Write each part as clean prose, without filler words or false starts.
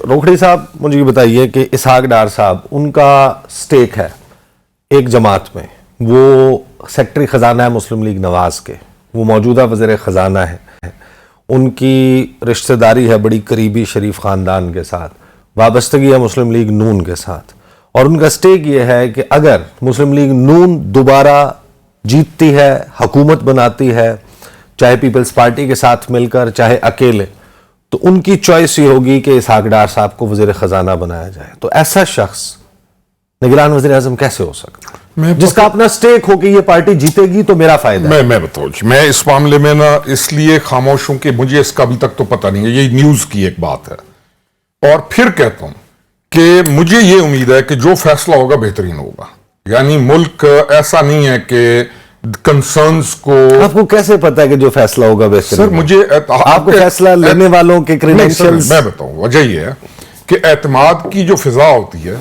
روکھڑی صاحب مجھے یہ بتائیے کہ اسحاق ڈار صاحب ان کا سٹیک ہے ایک جماعت میں، وہ سیکٹری خزانہ ہے مسلم لیگ نواز کے، وہ موجودہ وزیر خزانہ ہے، ان کی رشتہ داری ہے بڑی قریبی شریف خاندان کے ساتھ، وابستگی ہے مسلم لیگ نون کے ساتھ، اور ان کا سٹیک یہ ہے کہ اگر مسلم لیگ نون دوبارہ جیتتی ہے، حکومت بناتی ہے، چاہے پیپلز پارٹی کے ساتھ مل کر چاہے اکیلے، تو ان کی چوائس یہ ہوگی کہ اسحاق ڈار صاحب کو وزیر خزانہ بنایا جائے۔ تو ایسا شخص نگران وزیر اعظم کیسے ہو سکتا جس کا اپنا سٹیک ہو کہ یہ پارٹی جیتے گی تو میرا فائدہ ہے؟ میں بتاؤں جی، میں اس معاملے میں نا اس لیے خاموش ہوں کہ مجھے اس کا ابھی تک تو پتہ نہیں ہے، یہ نیوز کی ایک بات ہے، اور پھر کہتا ہوں کہ مجھے یہ امید ہے کہ جو فیصلہ ہوگا بہترین ہوگا۔ یعنی ملک ایسا نہیں ہے کہ کنسرنز کو آپ کو کیسے پتا ہے کہ جو فیصلہ ہوگا بہترین سر مجھے آپ کو فیصلہ لینے والوں کے کریڈینشلز؟ میں بتاؤں وجہ یہ ہے کہ اعتماد کی جو فضا ہوتی ہے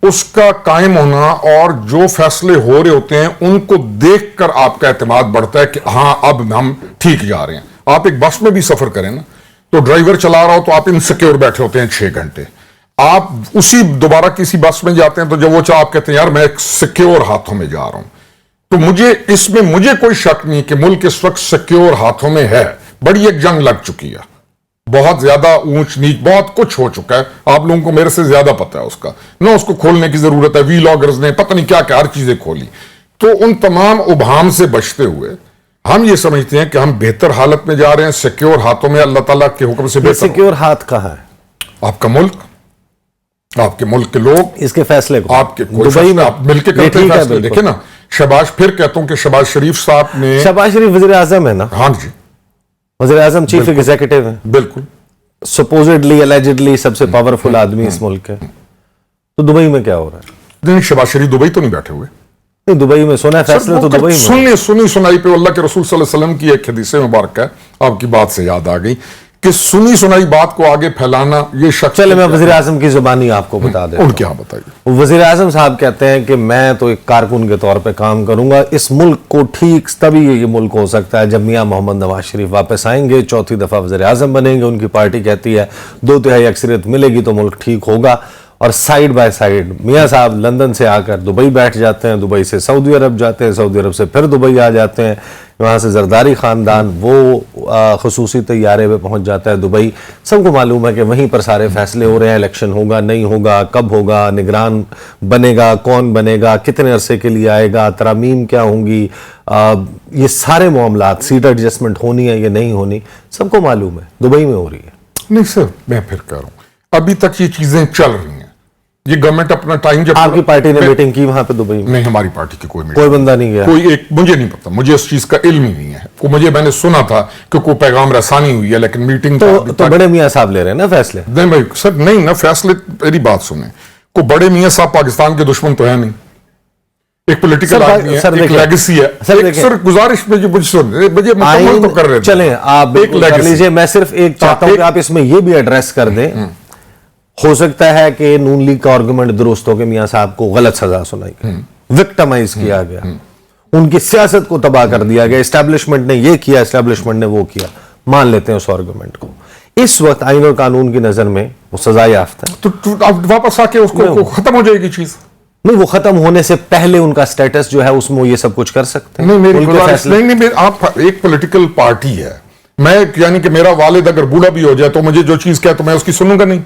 اس کا قائم ہونا اور جو فیصلے ہو رہے ہوتے ہیں ان کو دیکھ کر آپ کا اعتماد بڑھتا ہے کہ ہاں اب ہم ٹھیک جا رہے ہیں۔ آپ ایک بس میں بھی سفر کریں نا تو ڈرائیور چلا رہا ہو تو آپ انسیکیور بیٹھے ہوتے ہیں 6 گھنٹے، آپ اسی دوبارہ کسی بس میں جاتے ہیں تو جب وہ آپ کہتے ہیں یار میں ایک سیکیور ہاتھوں میں جا رہا ہوں۔ تو مجھے کوئی شک نہیں کہ ملک اس وقت سیکیور ہاتھوں میں ہے۔ بڑی ایک جنگ لگ چکی ہے، بہت زیادہ اونچ نیچ بہت کچھ ہو چکا ہے، آپ لوگوں کو میرے سے زیادہ پتہ ہے اس کا، نہ اس کو کھولنے کی ضرورت ہے، وی لاگرز نے پتہ نہیں کیا کیا ہر چیزیں کھولی۔ تو ان تمام ابہام سے بچتے ہوئے ہم یہ سمجھتے ہیں کہ ہم بہتر حالت میں جا رہے ہیں، سیکیور ہاتھوں میں، اللہ تعالیٰ کے حکم سے بہتر۔ سیکیور ہاتھ کہاں ہے؟ آپ کا ملک، آپ کے ملک کے لوگ، اس کے فیصلے کو آپ کے دبئی میں آپ مل کے کرتے ہیں فیصلے۔ دیکھیں نا شہباز، پھر کہتا ہوں کہ شہباز شریف صاحب نے، شہباز شریف وزیر اعظم ہے نا؟ ہاں جی، وزیر اعظم چیف ایگزیکٹو ہے، بالکل سپوزڈلی الیجڈلی سب سے پاورفل آدمی اس ملک کے، تو دبئی میں کیا ہو رہا ہے؟ نہیں، شہباز شریف دبئی تو نہیں بیٹھے ہوئے، نہیں دبئی میں سنا ہے فیصلے تو دبئی میں سنی سنائی پہ اللہ کے رسول صلی اللہ علیہ وسلم کی ایک حدیث مبارک ہے، آپ کی بات سے یاد آ گئی کہ سنی سنائی بات کو آگے پھیلانا یہ شخص۔ چلے میں وزیر اعظم کی زبانی آپ کو بتا دیں، ان کی ہاں بتائیے۔ وزیر اعظم صاحب کہتے ہیں کہ میں تو ایک کارکن کے طور پہ کام کروں گا، اس ملک کو ٹھیک تبھی یہ ملک ہو سکتا ہے جب میاں محمد نواز شریف واپس آئیں گے، 4تھی دفعہ وزیر اعظم بنیں گے، ان کی پارٹی کہتی ہے 2/3 اکثریت ملے گی تو ملک ٹھیک ہوگا۔ اور سائیڈ بائی سائیڈ میاں صاحب لندن سے آ کر دبئی بیٹھ جاتے ہیں، دبئی سے سعودی عرب جاتے ہیں، سعودی عرب سے پھر دبئی آ جاتے ہیں، وہاں سے زرداری خاندان وہ خصوصی طیارے پہ پہنچ جاتا ہے دبئی۔ سب کو معلوم ہے کہ وہیں پر سارے فیصلے ہو رہے ہیں، الیکشن ہوگا نہیں ہوگا، کب ہوگا، نگران بنے گا، کون بنے گا، کتنے عرصے کے لیے آئے گا، ترامیم کیا ہوں گی، یہ سارے معاملات، سیٹ ایڈجسٹمنٹ ہونی ہے یا نہیں ہونی، سب کو معلوم ہے، دبئی میں ہو رہی ہے۔ نہیں سر، میں پھر کہہ رہا ہوں ابھی تک یہ چیزیں چل رہی ہیں، یہ گورنمنٹ اپنا ٹائم جب آپ کی پارٹی نے میٹنگ کی وہاں پہ دبئی میں؟ نہیں، ہماری پارٹی کی کوئی بندہ نہیں گیا؟ کوئی ایک مجھے نہیں پتا، مجھے اس چیز کا علم ہی نہیں ہے، میں نے سنا تھا کہ کوئی پیغام رسانی ہوئی ہے، لیکن میٹنگ تو بڑے میاں صاحب لے رہے ہیں نا فیصلے؟ نہیں بھائی سر، نہیں نا فیصلے، میری بات سنیں، کوئی بڑے میاں صاحب پاکستان کے دشمن تو ہے نہیں، ایک پولیٹیکل آدمی ہے، ایک لیگیسی ہے۔ سر گزارش میں جو مجھے مکمل تو کر رہے تھے، چلیں آپ کر لیجئے، میں صرف ایک چاہتا ہوں کہ آپ اس میں یہ بھی ایڈریس کر دیں، ہو سکتا ہے کہ نون لیگ کا آرگومنٹ درست ہو کہ میاں صاحب کو غلط سزا سنائی گئی، وکٹمائز کیا گیا، ان کی سیاست کو تباہ کر دیا گیا، اسٹیبلشمنٹ نے یہ کیا، اسٹیبلشمنٹ نے وہ کیا، مان لیتے ہیں اس آرگومنٹ کو، اس وقت آئین اور قانون کی نظر میں وہ سزا یافتہ ہے، تو اب واپس آ کے اس کو ختم ہو جائے گی چیز؟ نہیں، وہ ختم ہونے سے پہلے ان کا سٹیٹس جو ہے اس میں یہ سب کچھ کر سکتے ہیں۔ نہیں، آپ ایک پولیٹیکل پارٹی ہے، میں یعنی کہ میرا والد اگر بوڑھا بھی ہو جائے تو مجھے جو چیز کہے تو میں اس کی سنوں گا نہیں؟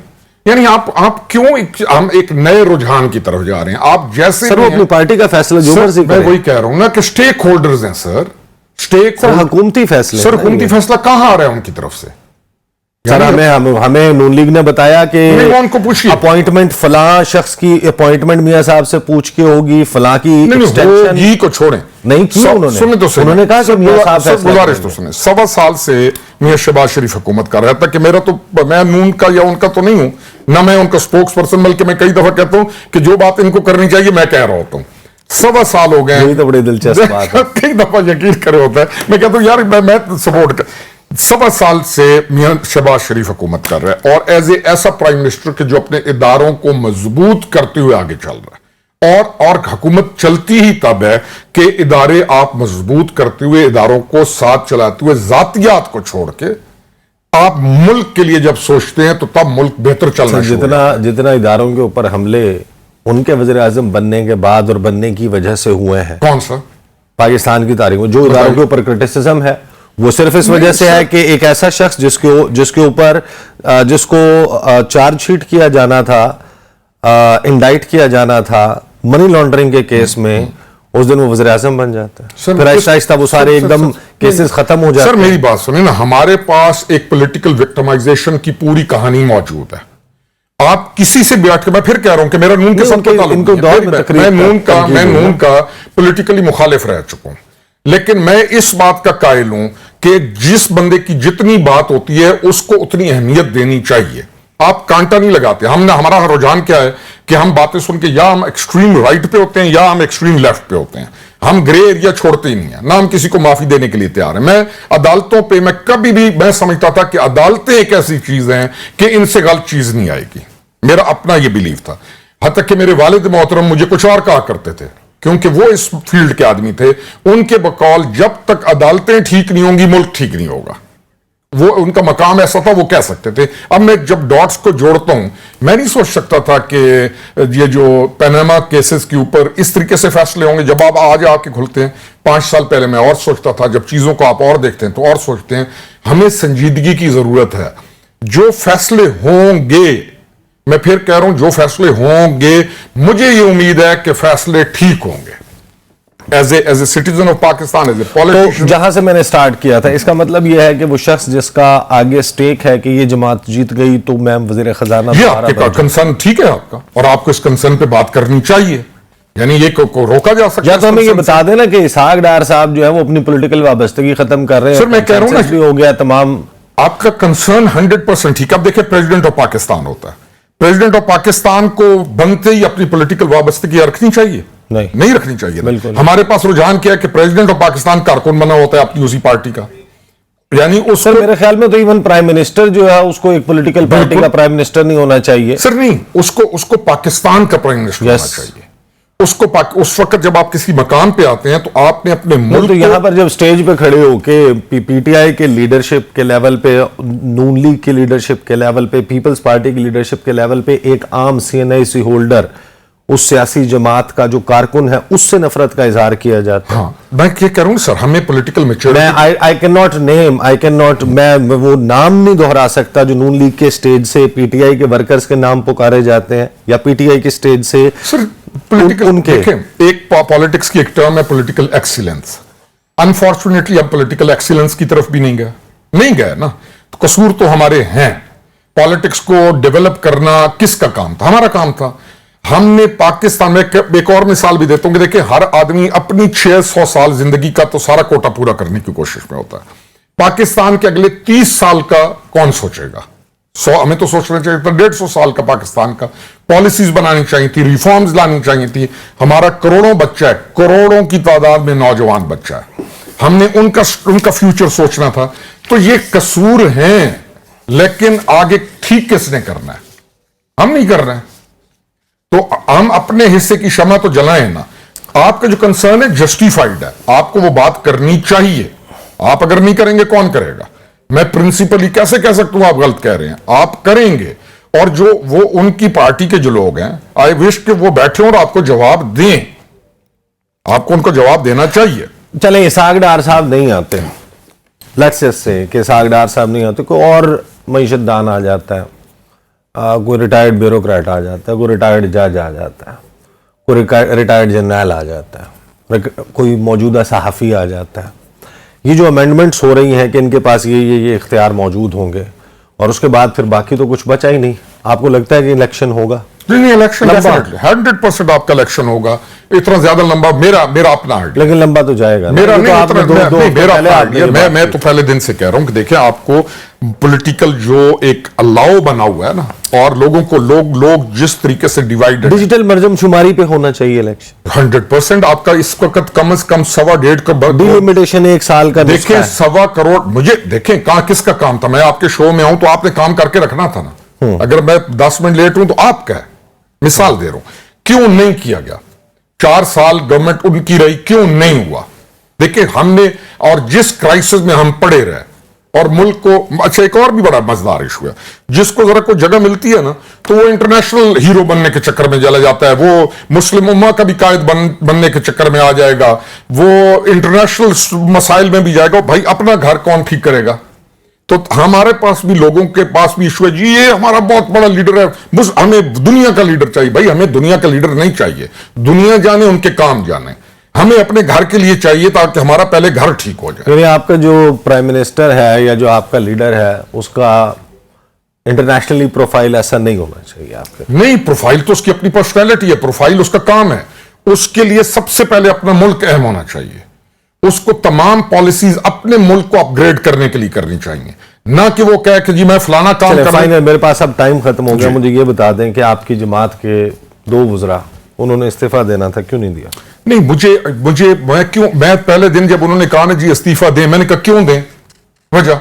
یعنی آپ کیوں ہم ایک نئے رجحان کی طرف جا رہے ہیں؟ آپ جیسے سر وہ اپنی پارٹی کا فیصلہ جو مرضی میں وہی کہہ رہا ہوں نا کہ سٹیک ہولڈرز ہیں سر، حکومتی فیصلے، سر حکومتی فیصلہ کہاں آ رہا ہے ان کی طرف سے؟ سر ہمیں نون لیگ نے بتایا کہ اپوائنٹمنٹ فلاں شخص کی اپوائنٹمنٹ میاں صاحب سے پوچھ کے ہوگی، فلاں کی ایکسٹینشن جی کو چھوڑیں، نہیں کی انہوں نے کہا کہ میاں صاحب گزارش تو سنیں، 1.25 سال سے میاں شہباز شریف حکومت کر رہا تھا کہ میں نون کا یا ان کا تو نہیں ہوں، نہ میں ان کا سپوکس پرسن، بلکہ میں کئی دفعہ کہتا ہوں کہ جو بات ان کو کرنی چاہیے میں کہہ رہا ہوتا ہوں۔ 1.25 سال ہو گئے، یہ تو بڑی دلچسپ بات ہے، کئی دفعہ یقین کرے ہوتا ہے، میں کہتا ہوں یار میں سپورٹ کر 1.25 سال سے میاں شہباز شریف حکومت کر رہا ہے، اور ایسا پرائم منسٹر کہ جو اپنے اداروں کو مضبوط کرتے ہوئے آگے چل رہا ہے، اور حکومت چلتی ہی تب ہے کہ ادارے آپ مضبوط کرتے ہوئے، اداروں کو ساتھ چلاتے ہوئے، ذاتیات کو چھوڑ کے آپ ملک کے لیے جب سوچتے ہیں تو تب ملک بہتر چلنا شروع ہوتا ہے. جتنا اداروں کے اوپر حملے ان کے وزیر اعظم بننے کے بعد اور بننے کی وجہ سے ہوئے ہیں کون سا پاکستان کی تاریخ میں جو اداروں کے اوپر کرٹیسزم ہے وہ صرف اس وجہ سے ہے کہ ایک ایسا شخص جس کے اوپر جس کو چارج شیٹ کیا جانا تھا, انڈائٹ کیا جانا تھا منی لانڈرنگ کے کیس میں, اس دن وہ وزیر اعظم بن جاتا ہے, پھر آہستہ آہستہ وہ سارے ایک دم کیسز ختم ہو جاتے ہیں. سر میری بات سنیں نا, ہمارے پاس ایک پولیٹیکل وکٹمائزیشن کی پوری کہانی موجود ہے. آپ کسی سے بیٹھ کے, میں پھر کہہ رہا ہوں کہ میرا نون کے ساتھ تعلق, میں نون کا پولیٹیکلی مخالف رہ چکا ہوں, لیکن میں اس بات کا قائل ہوں کہ جس بندے کی جتنی بات ہوتی ہے اس کو اتنی اہمیت دینی چاہیے. آپ کانٹا نہیں لگاتے. ہمارا رجحان کیا ہے کہ ہم باتیں سن کے یا ہم ایکسٹریم رائٹ پہ ہوتے ہیں یا ہم ایکسٹریم لیفٹ پہ ہوتے ہیں. ہم گرے ایریا چھوڑتے ہی نہیں ہیں, نہ ہم کسی کو معافی دینے کے لیے تیار ہیں. میں عدالتوں پہ میں سمجھتا تھا کہ عدالتیں ایک ایسی چیز ہیں کہ ان سے غلط چیز نہیں آئے گی. میرا اپنا یہ بیلیف تھا. حتیٰ کہ میرے والد محترم مجھے کچھ اور کہا کرتے تھے کیونکہ وہ اس فیلڈ کے آدمی تھے. ان کے بقول جب تک عدالتیں ٹھیک نہیں ہوں گی ملک ٹھیک نہیں ہوگا. وہ ان کا مقام ایسا تھا, وہ کہہ سکتے تھے. اب میں جب ڈاٹس کو جوڑتا ہوں, میں نہیں سوچ سکتا تھا کہ یہ جو پیناما کیسز کے اوپر اس طریقے سے فیصلے ہوں گے. جب آپ آج آ کے کھلتے ہیں, 5 سال پہلے میں اور سوچتا تھا. جب چیزوں کو آپ اور دیکھتے ہیں تو اور سوچتے ہیں. ہمیں سنجیدگی کی ضرورت ہے. جو فیصلے ہوں گے, میں پھر کہہ رہا ہوں جو فیصلے ہوں گے, مجھے یہ امید ہے کہ فیصلے ٹھیک ہوں گے. As a citizen of Pakistan, as a politician. جہاں سے میں نے سٹارٹ کیا تھا, اس کا مطلب یہ ہے کہ وہ شخص جس کا آگے سٹیک ہے کہ یہ جماعت جیت گئی تو میں وزیر خزانہ, یہ آپ کا کنسرن ٹھیک ہے آپ کا, اور آپ کو اس کنسرن پہ بات کرنی چاہیے. یعنی یہ روکا جا سکتا ہے. یا تو ہمیں یہ بتا دینا کہ اسحاق ڈار صاحب جو ہے وہ اپنی پولیٹیکل وابستگی ختم کر رہے ہیں. سر میں کہہ رہا ہوں نا, ہو گیا تمام. آپ کا کنسرن 100% ٹھیک ہے. اب دیکھیں پریزیڈنٹ آف پاکستان ہوتا ہے, پریزیڈنٹ آف پاکستان کو بنتے ہی اپنی پولیٹیکل وابستگی رکھنی چاہیے؟ نہیں رکھنی چاہیے. ہمارے پاس رجحان کیا ہے کہ پریزیڈنٹ آف پاکستان کارکن بنا ہوتا ہے اپنی اسی پارٹی کا. یعنی اس سر میرے خیال میں تو ایون پرائم منسٹر جو ہے اس کو ایک پولیٹیکل پارٹی کا پرائم منسٹر نہیں ہونا چاہیے. سر نہیں, اس کو پاکستان کا پرائم منسٹر ہونا چاہیے. اس وقت جب آپ کسی مقام پہ آتے ہیں تو آپ نے اپنے ملک تو یہاں پر جب سٹیج پہ کھڑے ہو کے پی ٹی آئی کے لیڈرشپ کے لیول پہ, نون لیگ کے لیڈرشپ کے لیول پہ, پیپلز پارٹی کی لیڈرشپ کے لیول پہ ایک عام CNI ہولڈر اس سیاسی جماعت کا جو کارکن ہے اس سے نفرت کا اظہار کیا جاتا ہے. ہاں میں یہ کہہ رہا ہوں سر, ہمیں پولیٹیکل میچورٹی, میں وہ نام نہیں دہرا سکتا جو نون لیگ کے سٹیج سے پی ٹی آئی کے ورکرز کے نام پکارے جاتے ہیں یا پی ٹی آئی کے سٹیج سے. سر دیکھیں, ایک پالیٹکس کی ایک ٹرم ہے پولیٹیکل ایکسیلنس. انفارچونیٹلی اب پولیٹیکل ایکسیلنس کی طرف بھی نہیں گئے نا. تو قصور تو ہمارے ہیں. پالیٹکس کو ڈیولپ کرنا کس کا کام تھا؟ ہمارا کام تھا. ہم نے پاکستان میں ایک اور مثال بھی دیتا ہوں کہ دیکھیں, ہر آدمی اپنی 600 سال زندگی کا تو سارا کوٹا پورا کرنے کی کوشش میں ہوتا ہے. پاکستان کے اگلے 30 سال کا کون سوچے گا؟ ہمیں تو سوچنا چاہیے تھا 150 سال کا پاکستان کا. پالیسیز بنانی چاہیے تھی, ریفارمز لانی چاہیے تھی. ہمارا کروڑوں بچہ ہے, کروڑوں کی تعداد میں نوجوان بچہ ہے. ہم نے ان کا فیوچر سوچنا تھا. تو یہ قصور ہیں, لیکن آگے ٹھیک کس نے کرنا ہے؟ ہم نہیں کر رہے ہیں. تو ہم اپنے حصے کی شمع تو جلائیں نا. آپ کا جو کنسرن ہے جسٹیفائیڈ ہے, آپ کو وہ بات کرنی چاہیے. آپ اگر نہیں کریں گے کون کرے گا؟ میں پرنسپلی کیسے کہہ سکتا ہوں آپ غلط کہہ رہے ہیں؟ آپ کریں گے. اور جو وہ ان کی پارٹی کے جو لوگ ہیں, آئی وش کہ وہ بیٹھے اور آپ کو جواب دیں. آپ کو ان کو جواب دینا چاہیے. چلیں اسحاق ڈار صاحب نہیں آتے, لیٹس جسٹ سے کہ اسحاق ڈار صاحب نہیں آتے, کوئی اور معیشت دان آ جاتا ہے, کوئی ریٹائرڈ بیوروکریٹ آ جاتا ہے, کوئی ریٹائرڈ جج آ جاتا ہے, کوئی ریٹائرڈ جنرل آ جاتا ہے, کوئی موجودہ صحافی آ جاتا ہے. یہ جو امینڈمنٹس ہو رہی ہیں کہ ان کے پاس یہ اختیار موجود ہوں گے, اور اس کے بعد پھر باقی تو کچھ بچا ہی نہیں. آپ کو لگتا ہے کہ الیکشن ہوگا؟ نہیں, الیکشن 100% آپ کا الیکشن ہوگا. اتنا زیادہ لمبا میرا اپنا آئیڈیا, لیکن لمبا تو جائے گا. میں تو پہلے دن سے کہہ رہا ہوں کہ دیکھیں, آپ کو پولیٹیکل جو ایک الاؤ بنا ہوا ہے نا, اور لوگوں کو لوگ جس طریقے سے ڈیوائڈ, ڈیجیٹل مرجم شماری پہ ہونا چاہیے الیکشن 100%. آپ کا اس وقت کم از کم 1.25 کا ڈیلیمیٹیشن 1 سال کا. دیکھیں 1.25 کروڑ, مجھے دیکھیں کہاں کس کا کام تھا. میں آپ کے شو میں ہوں تو آپ نے کام کر کے رکھنا تھا نا. اگر میں 10 منٹ لیٹ ہوں تو آپ کا ہے. مثال دے رہا ہوں, کیوں نہیں کیا گیا؟ 4 سال گورنمنٹ ان کی رہی, کیوں نہیں ہوا؟ دیکھیں ہم نے, اور جس کرائسس میں ہم پڑے رہے, اور ملک کو اچھا ایک اور بھی بڑا مزدار ایشو ہے جس کو ذرا کوئی جگہ ملتی ہے نا تو وہ انٹرنیشنل ہیرو بننے کے چکر میں چلا جاتا ہے, وہ مسلم امہ کا بھی قائد بننے کے چکر میں آ جائے گا, وہ انٹرنیشنل مسائل میں بھی جائے گا. بھائی اپنا گھر کون ٹھیک کرے گا؟ تو ہمارے پاس بھی لوگوں کے پاس بھی ایشو ہے جی یہ ہمارا بہت بڑا لیڈر ہے, بس ہمیں دنیا کا لیڈر چاہیے. بھائی ہمیں دنیا کا لیڈر نہیں چاہیے, دنیا جانے ان کے کام جانے, ہمیں اپنے گھر کے لیے چاہیے تاکہ ہمارا پہلے گھر ٹھیک ہو جائے. یعنی آپ کا جو پرائم منسٹر ہے یا جو آپ کا لیڈر ہے اس کا انٹرنیشنلی پروفائل ایسا نہیں ہونا چاہیے آپ کے؟ نہیں, پروفائل تو اس کی اپنی پرسنالٹی ہے, پروفائل اس کا کام ہے. اس کے لیے سب سے پہلے اپنا ملک اہم ہونا چاہیے. اس کو تمام پالیسیز اپنے ملک کو اپ گریڈ کرنے کے لیے کرنی چاہیے, نہ کہ وہ کہے کہ جی میں فلانا کام کر رہا ہوں. میرے پاس اب ٹائم ختم ہو گیا, مجھے یہ بتا دیں کہ آپ کی جماعت کے 2 وزراء انہوں نے استعفیٰ دینا تھا, کیوں نہیں دیا؟ نہیں, میں پہلے دن جب انہوں نے کہا نا جی استعفیٰ دیں, میں نے کہا کیوں دیں, وجہ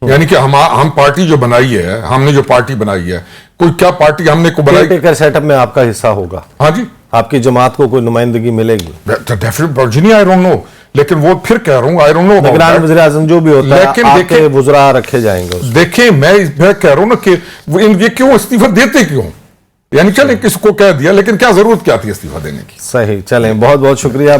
یعنی کہ ہم پارٹی جو بنائی ہے, ہم نے جو پارٹی بنائی ہے, کوئی کیا پارٹی ہم نے کو بنائی, ٹیکر سیٹ اپ میں آپ کا حصہ ہوگا؟ ہاں جی, آپ کی جماعت کو کوئی نمائندگی ملے گی؟ ڈیفینیٹلی آئی ڈونٹ نو, لیکن وہ پھر کہہ رہا ہوں آئی ڈونٹ نو. نگران وزیر اعظم جو بھی ہوتا ہے آپ کے وزراء رکھے جائیں گے. دیکھیں میں کہہ رہا ہوں نا کہ یہ کیوں استعفیٰ دیتے کیوں, یعنی چلیں کس کو کہہ دیا, لیکن کیا ضرورت کیا تھی استعفیٰ دینے کی؟ صحیح, چلیں, بہت بہت شکریہ.